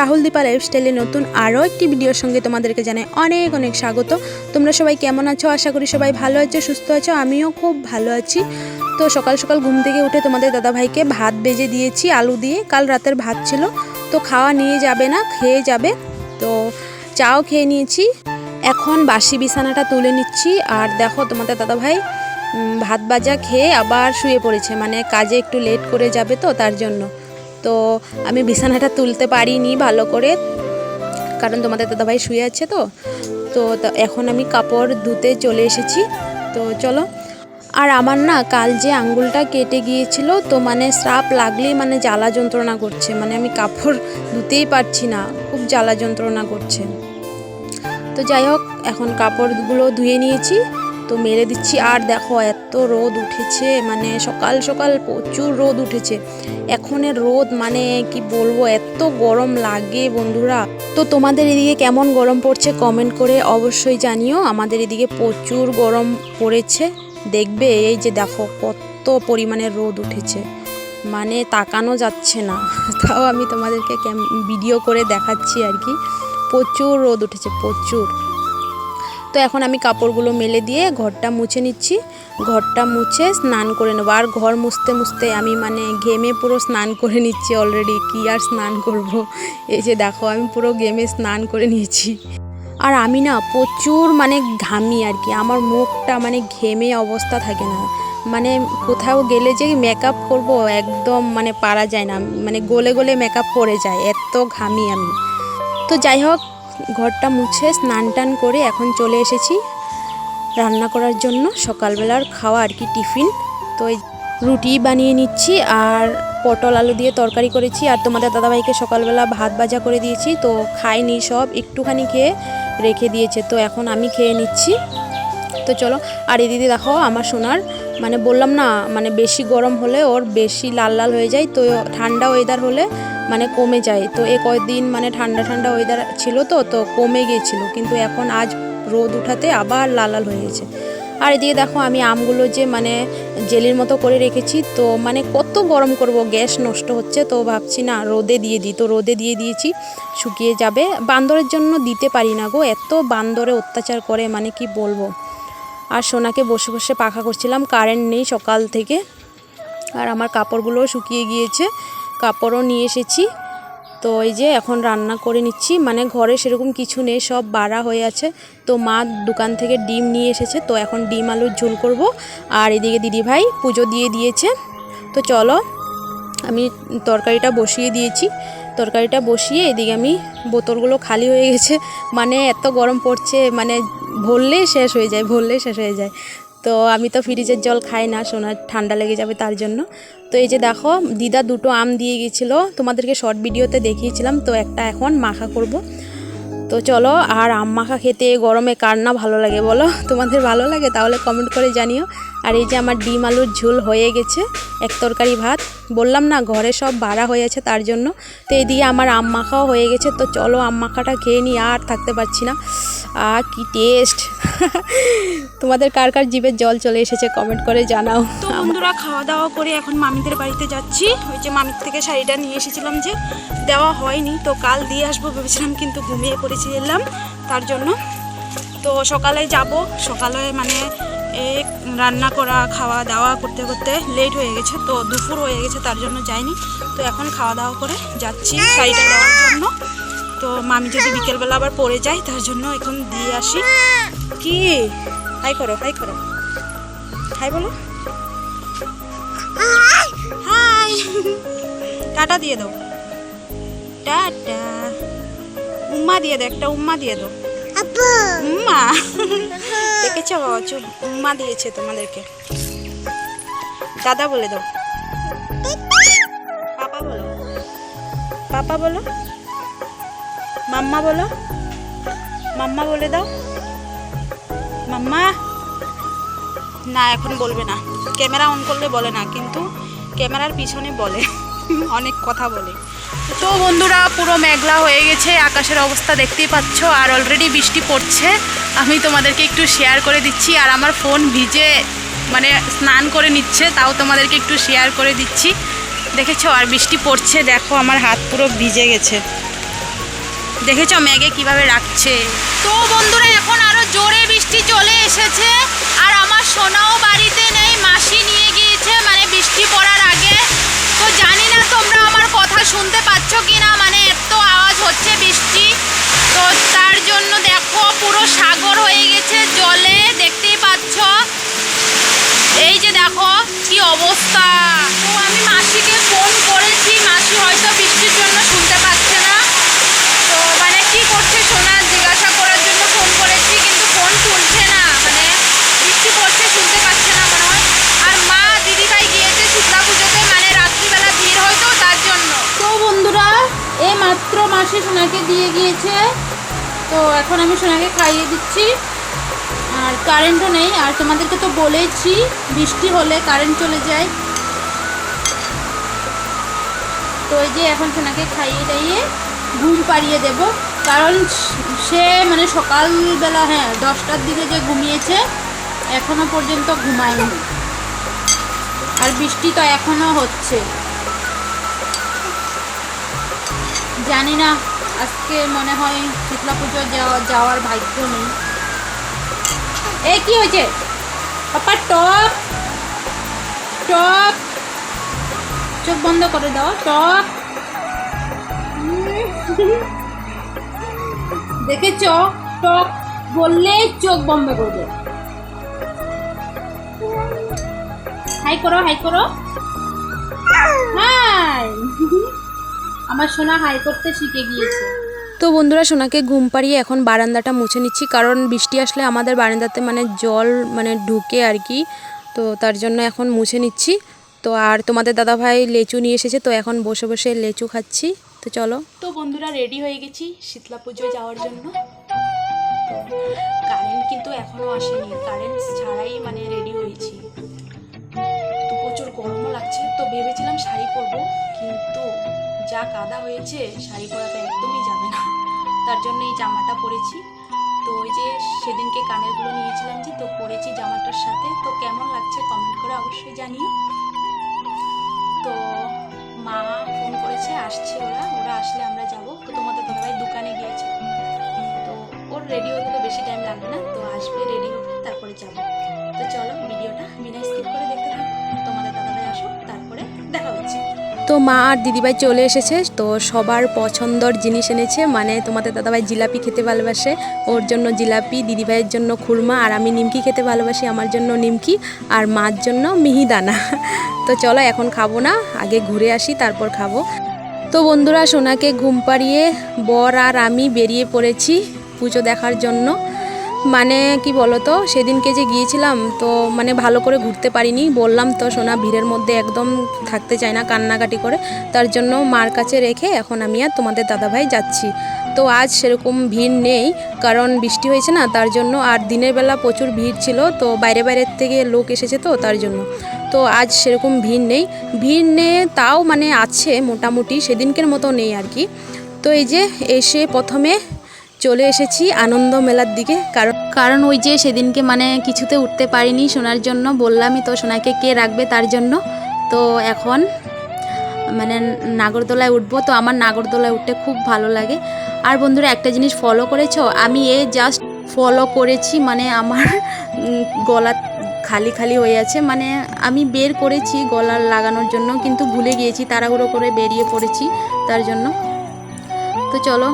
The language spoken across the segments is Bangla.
রাহুল দীপা লাইফস্টাইলে নতুন আরও একটি ভিডিওর সঙ্গে তোমাদেরকে জানাই অনেক অনেক স্বাগত। তোমরা সবাই কেমন আছো? আশা করি সবাই ভালো আছো, সুস্থ আছো। আমিও খুব ভালো আছি। তো সকাল সকাল ঘুম থেকে উঠে তোমাদের দাদাভাইকে ভাত বেজে দিয়েছি আলু দিয়ে। কাল রাতের ভাত ছিল, তো খাওয়া নিয়ে যাবে না, খেয়ে যাবে। তো চাও খেয়ে নিয়েছি। এখন বাসি বিছানাটা তুলে নিচ্ছি। আর দেখো তোমাদের দাদাভাই ভাত ভাজা খেয়ে আবার শুয়ে পড়েছে, মানে কাজে একটু লেট করে যাবে তো তার জন্য। তো আমি বিছানাটা তুলতে পারিনি ভালো করে, কারণ তোমাদের দাদাভাই শুয়ে আছে। তো এখন আমি কাপড় ধুতে চলে এসেছি। তো চলো। আর আমার না কাল যে আঙ্গুলটা কেটে গিয়েছিল, তো মানে শ্রাপ লাগলেই মানে জ্বালা যন্ত্রণা করছে, মানে আমি কাপড় ধুতেই পারছি না, খুব জ্বালা যন্ত্রণা করছে। তো যাই হোক, এখন কাপড়গুলো ধুয়ে নিয়েছি, তো মেলে দিচ্ছি। আর দেখো এত রোদ উঠেছে, মানে সকাল সকাল প্রচুর রোদ উঠেছে। এখনের রোদ মানে কি বলবো, এত গরম লাগে বন্ধুরা। তো তোমাদের এদিকে কেমন গরম পড়ছে কমেন্ট করে অবশ্যই জানিও। আমাদের এদিকে প্রচুর গরম পড়েছে। দেখবে এই যে দেখো কত পরিমাণে রোদ উঠেছে, মানে তাকানো যাচ্ছে না। তাও আমি তোমাদেরকে ভিডিও করে দেখাচ্ছি আর কি। প্রচুর রোদ উঠেছে, প্রচুর। তো এখন আমি কাপড়গুলো মেলে দিয়ে ঘরটা মুছে নিচ্ছি। ঘরটা মুছে স্নান করে নেবো। আর ঘর মুছতে মুছতে আমি মানে ঘেমে পুরো স্নান করে নিচ্ছি অলরেডি। কি আর স্নান করব, এই যে দেখো আমি পুরো ঘেমে স্নান করে নিয়েছি। আর আমি না প্রচুর মানে ঘামি আর কি। আমার মুখটা মানে ঘেমে অবস্থা থাকে না, মানে কোথাও গেলে যে মেকআপ করব একদম মানে পারা যায় না, মানে গলে গলে মেকআপ পড়ে যায়, এত ঘামি আমি। তো যাই হোক, ঘরটা মুছে স্নান টান করে এখন চলে এসেছি রান্না করার জন্য সকালবেলার খাওয়া আর কি, টিফিন। তো এই রুটি বানিয়ে নিচ্ছি আর পটল আলু দিয়ে তরকারি করেছি। আর তোমাদের দাদাভাইকে সকালবেলা ভাত ভাজা করে দিয়েছি, তো খায়নি, সব একটুখানি খেয়ে রেখে দিয়েছে। তো এখন আমি খেয়ে নিচ্ছি। তো চলো। আর এই দিদি দেখো আমার সোনার, মানে বললাম না, মানে বেশি গরম হলে ওর বেশি লাল লাল হয়ে যায়, তো ঠান্ডা ওয়েদার হলে মানে কমে যায়। তো এ কয়েকদিন মানে ঠান্ডা ঠান্ডা ওয়েদার ছিল, তো কমে গিয়েছিল, কিন্তু এখন আজ রোদ উঠাতে আবার লাল লাল হয়ে গেছে। আর এদিকে দেখো আমি আমগুলো যে মানে জেলির মতো করে রেখেছি, তো মানে কত গরম করব, গ্যাস নষ্ট হচ্ছে। তো ভাবছি না রোদে দিয়ে দিই, তো রোদে দিয়ে দিয়েছি, শুকিয়ে যাবে। বান্দরের জন্য দিতে পারি না গো, এত বান্দরে অত্যাচার করে, মানে কি বলবো। আর সোনাকে বসে বসে পাখা করছিলাম, কারেন্ট নেই সকাল থেকে। আর আমার কাপড়গুলোও শুকিয়ে গিয়েছে, কাপড়ও নিয়ে এসেছি। তো এই যে এখন রান্না করে নিচ্ছি, মানে ঘরে সেরকম কিছু নেই, সব বাড়া হয়ে আছে। তো মা দোকান থেকে ডিম নিয়ে এসেছে, তো এখন ডিম আলুর ঝোল করব। আর এদিকে দিদিভাই পুজো দিয়ে দিয়েছে। তো চলো, আমি তরকারিটা বসিয়ে দিয়েছি। তরকারিটা বসিয়ে এদিকে আমি বোতলগুলো খালি হয়ে গেছে, মানে এত গরম পড়ছে, মানে ভরলেই শেষ হয়ে যায়। তো আমি তো ফ্রিজের জল খাই না, সোনার ঠান্ডা লেগে যাবে তার জন্য। তো এই যে দেখো দিদা দুটো আম দিয়ে গিয়েছিলো, তোমাদেরকে শর্ট ভিডিওতে দেখিয়েছিলাম, তো একটা এখন মাখা করব। তো চলো। আর আম মাখা খেতে গরমে কার না ভালো লাগে বলো? তোমাদের ভালো লাগে? তাহলে কমেন্ট করে জানিও। আর এই যে আমার ডিম আলুর ঝোল হয়ে গেছে, এক তরকারি ভাত। বললাম না ঘরে সব বাড়া হয়ে আছে তার জন্য। তো এদিকে আমার আম মাখাও হয়ে গেছে। তো চলো আম মাখাটা খেয়ে নিই, আর থাকতে পারছি না। কি টেস্ট! তোমাদের কার কার জিভের জল চলে এসেছে কমেন্ট করে জানাও। তো বন্ধুরা, খাওয়া দাওয়া করে এখন মামিদের বাড়িতে যাচ্ছি। ওই যে মামির থেকে শাড়িটা নিয়ে এসেছিলাম, যে দেওয়া হয়নি, তো কাল দিয়ে আসবো ভেবেছিলাম, কিন্তু ঘুমিয়ে পড়েছিলাম তার জন্য। তো সকালে যাব, সকালে মানে রান্না করা খাওয়া দাওয়া করতে করতে লেট হয়ে গেছে, তো দুপুর হয়ে গেছে, তার জন্য যাইনি। তো এখন খাওয়া দাওয়া করে যাচ্ছি শাড়িটা দেওয়ার জন্য। তো মামি যদি বিকেলবেলা আবার পড়ে যায়, তার জন্য এখন দিয়ে আসি। কি হাই করো, হাই করো, হাই বলো, হাই, টাটা দিয়ে দাও, টাটা, উম্মা দিয়ে দাও, একটা উম্মা দিয়ে দাও। উম্মা দেখেছ, উম্মা দিয়েছে তোমাদেরকে। দাদা বলে দাও, পাপা বলো, পাপা বলো, মাম্মা বলো, মাম্মা বলে দাও, মাম্মা। না এখন বলবে না, ক্যামেরা অন করলে বলে না, কিন্তু ক্যামেরার পিছনে বলে, অনেক কথা বলে। তো বন্ধুরা, পুরো মেঘলা হয়ে গেছে, আকাশের অবস্থা দেখতেই পাচ্ছ। আর অলরেডি বৃষ্টি পড়ছে, আমি তোমাদেরকে একটু শেয়ার করে দিচ্ছি। আর আমার ফোন ভিজে মানে স্নান করে নিচ্ছে, তাও তোমাদেরকে একটু শেয়ার করে দিচ্ছি। দেখেছো? আর বৃষ্টি পড়ছে, দেখো আমার হাত পুরো ভিজে গেছে। দেখেছো মেঘে কিভাবে রাখছে। তো বন্ধুরা এখন আরো জোরে বৃষ্টি চলে এসেছে, আর আমার সোনাও বাড়িতে নেই, মাসি নিয়ে গিয়েছে মানে বৃষ্টি পড়ার আগে। তো জানি না তোমরা আমার কথা শুনতে পাচ্ছ কিনা, মানে এত আওয়াজ হচ্ছে বৃষ্টি। তো তার জন্য দেখো পুরো সাগর হয়ে গেছে জলে, দেখতেই পাচ্ছ। এই যে দেখো কি অবস্থা। তো আমি মাসিকে ফোন করেছি, মাসি হয়তো বৃষ্টির জন্য শুনতে পাচ্ছে না। তো মানে কি করছে সোনা জিজ্ঞাসা করার জন্য ফোন করেছি, কিন্তু ফোন তুলছে না, মানে বৃষ্টি পড়ছে শুনতে পাচ্ছে না মনে হয়। আর মা দিদিভাই গিয়েছে শীতলা পুজোতে, মানে রাত্রিবেলা ভিড় হয় তো তার জন্য। তো বন্ধুরা এই মাত্র মাসি সোনাকে দিয়ে গিয়েছে, তো এখন আমি সোনাকে খাইয়ে দিচ্ছি। আর কারেন্টও নেই, আর তোমাদেরকে তো বলেছি বৃষ্টি হলে কারেন্ট চলে যায়। তো এই যে এখন সোনাকে খাইয়ে দাইয়ে ঘুম পাড়িয়ে দেব, কারণ সে মানে সকালবেলা 10টার দিকে যে ঘুমিয়েছে এখনো পর্যন্ত ঘুমায়নি, আর বৃষ্টি তো এখনো হচ্ছে। জানি না আজকে মনে হয় শীতলা পুজো যাওয়ার ভাগ্য নেই। এই কি হয়েছে পাপা? টপ টপ চোখ বন্ধ করে দাও। টপ দেখেছ, টপ বললে চোখ বন্ধ করবে। হাই করো, হাই করো, হাই। আমার সোনা হাই করতে শিখে গিয়েছে। তো বন্ধুরা সোনাকে ঘুম পাড়িয়ে এখন বারান্দাটা মুছে নিচ্ছি, কারণ বৃষ্টি আসলে আমাদের বারান্দাতে মানে জল মানে ঢুকে আর কি। তো তার জন্য এখন মুছে নিচ্ছি। তো আর তোমাদের দাদাভাই লেচু নিয়ে এসেছে, তো এখন বসে বসে লেচু খাচ্ছি। তো চলো। তো বন্ধুরা রেডি হয়ে গেছি শীতলা পুজো যাওয়ার জন্য। তো কারেন্ট কিন্তু এখনও আসেনি, কারেন্ট ছাড়াই মানে রেডি হয়েছি। তো প্রচুর গরমও লাগছে, তো ভেবেছিলাম শাড়ি পরবো, কিন্তু যা কাদা হয়েছে শাড়ি পরাতে একদমই যাবে না, তার জন্য এই জামাটা পরেছি। তো ওই যে সেদিনকে কানেরগুলো নিয়েছিলাম যে, তো পরেছি জামাটার সাথে। তো কেমন লাগছে কমেন্ট করে অবশ্যই জানিও। তো মা ফোন করেছে, আসছে ওরা আসলে আমরা যাব। তো তোমাদের দাদাভাই দোকানে গিয়েছে, তো ওর রেডি হতে তো বেশি টাইম লাগবে না, তো আসবে রেডি হবে তারপরে যাব। তো চলো ভিডিওটা বিনা স্কিপ করে দেখতে থাকো। তোমাদের দাদাভাই আসো, তারপরে দেখা হচ্ছে। তো মা আর দিদিভাই চলে এসেছে, তো সবার পছন্দর জিনিস এনেছে। মানে তোমাদের দাদাভাই জিলাপি খেতে ভালোবাসে, ওর জন্য জিলাপি, দিদিভাইয়ের জন্য খুরমা, আর আমি নিমকি খেতে ভালোবাসি, আমার জন্য নিমকি, আর মার জন্য মিহিদানা। তো চলো এখন খাবো না, আগে ঘুরে আসি তারপর খাবো। তো বন্ধুরা সোনাকে ঘুম পাড়িয়ে বর আর আমি বেরিয়ে পড়েছি পুজো দেখার জন্য। মানে কি বলো তো, সেদিনকে যে গিয়েছিলাম তো মানে ভালো করে ঘুরতে পারিনি, বললাম তো সোনা ভিড়ের মধ্যে একদম থাকতে চায় না, কান্নাকাটি করে। তার জন্য মার কাছে রেখে এখন আমি আর তোমাদের দাদাভাই যাচ্ছি। তো আজ সেরকম ভিড় নেই, কারণ বৃষ্টি হয়েছে না তার জন্য, আর দিনের বেলা প্রচুর ভিড় ছিল, তো বাইরের থেকে লোক এসেছে তো তার জন্য। তো আজ সেরকম ভিড় নেই তাও মানে আছে মোটামুটি, সেদিনকের মতো নেই আর কি। তো এই যে এসে প্রথমে চলে এসেছি আনন্দ মেলার দিকে, কারণ ওই যে সেদিনকে মানে কিছুতে উঠতে পারিনি সোনার জন্য, বললামই তো সোনাকে কে রাখবে তার জন্য। তো এখন মানে নাগরদোলায় উঠবো, তো আমার নাগরদোলায় উঠতে খুব ভালো লাগে। আর বন্ধুরা একটা জিনিস ফলো করেছো, আমি জাস্ট ফলো করেছি, মানে আমার গলা খালি খালি হয়ে আছে, মানে আমি বের করেছি গলার লাগানোর জন্য, কিন্তু ভুলে গিয়েছি, তাড়াহুড়ো করে বেরিয়ে পড়েছি তার জন্য। তো চলো,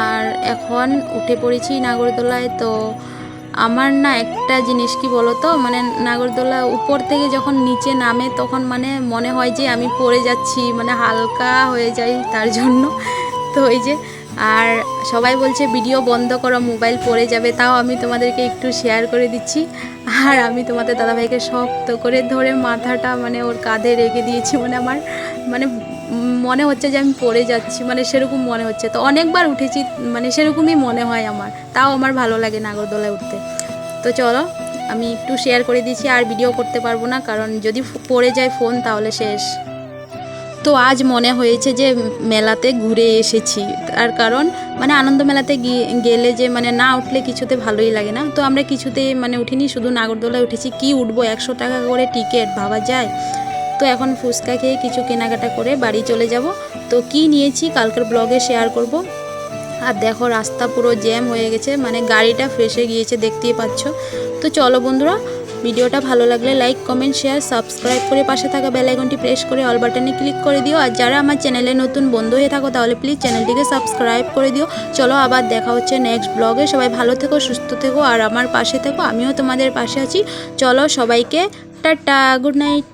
আর এখন উঠে পড়েছি নাগরদোলায়। তো আমার না একটা জিনিস কি বলো তো, মানে নাগরদোলা উপর থেকে যখন নিচে নামে তখন মানে মনে হয় যে আমি পড়ে যাচ্ছি, মানে হালকা হয়ে যাই তার জন্য। তো এই যে, আর সবাই বলছে ভিডিও বন্ধ করো মোবাইল পড়ে যাবে, তাও আমি তোমাদেরকে একটু শেয়ার করে দিচ্ছি। আর আমি তোমাদের দাদাভাইকে শক্ত করে ধরে মাথাটা মানে ওর কাঁধে রেখে দিয়েছি, মানে আমার মানে মনে হচ্ছে যে আমি পড়ে যাচ্ছি, মানে সেরকম মনে হচ্ছে। তো অনেকবার উঠেছি, মানে সেরকমই মনে হয় আমার, তাও আমার ভালো লাগে নাগরদোলায় উঠতে। তো চলো আমি একটু শেয়ার করে দিচ্ছি, আর ভিডিও করতে পারবো না, কারণ যদি পড়ে যায় ফোন তাহলে শেষ। তো আজ মনে হয়েছে যে মেলাতে ঘুরে এসেছি, তার কারণ মানে আনন্দ মেলাতে গেলে যে মানে না উঠলে কিছুতে ভালোই লাগে না। তো আমরা কিছুতে মানে উঠিনি, শুধু নাগরদোলায় উঠেছি। কি উঠবো, 100 টাকা করে টিকিট, ভাবা যায়। তো তো এখন ফুচকা খেয়ে কিছু কেনাকাটা করে বাড়ি চলে যাব। তো কি নিয়েছি কালকের ব্লগে শেয়ার করব। আর দেখো রাস্তা পুরো জ্যাম হয়ে গেছে, মানে গাড়িটা ফেসে গিয়েছে, দেখতেই পাচ্ছ। তো চলো বন্ধুরা, ভিডিওটা ভালো লাগলে লাইক কমেন্ট শেয়ার সাবস্ক্রাইব করে পাশে থাকা বেল আইকনটি প্রেস করে অল বাটনে ক্লিক করে দিও। আর যারা আমার চ্যানেলে নতুন বন্ধু হয়ে থাকো তাহলে প্লিজ চ্যানেলটিকে সাবস্ক্রাইব করে দিও। চলো আবার দেখা হচ্ছে নেক্সট ব্লগে। সবাই ভালো থেকো, সুস্থ থেকো আর আমার পাশে থেকো, আমিও তোমাদের পাশে আছি। চলো সবাইকে টাটা, গুড নাইট।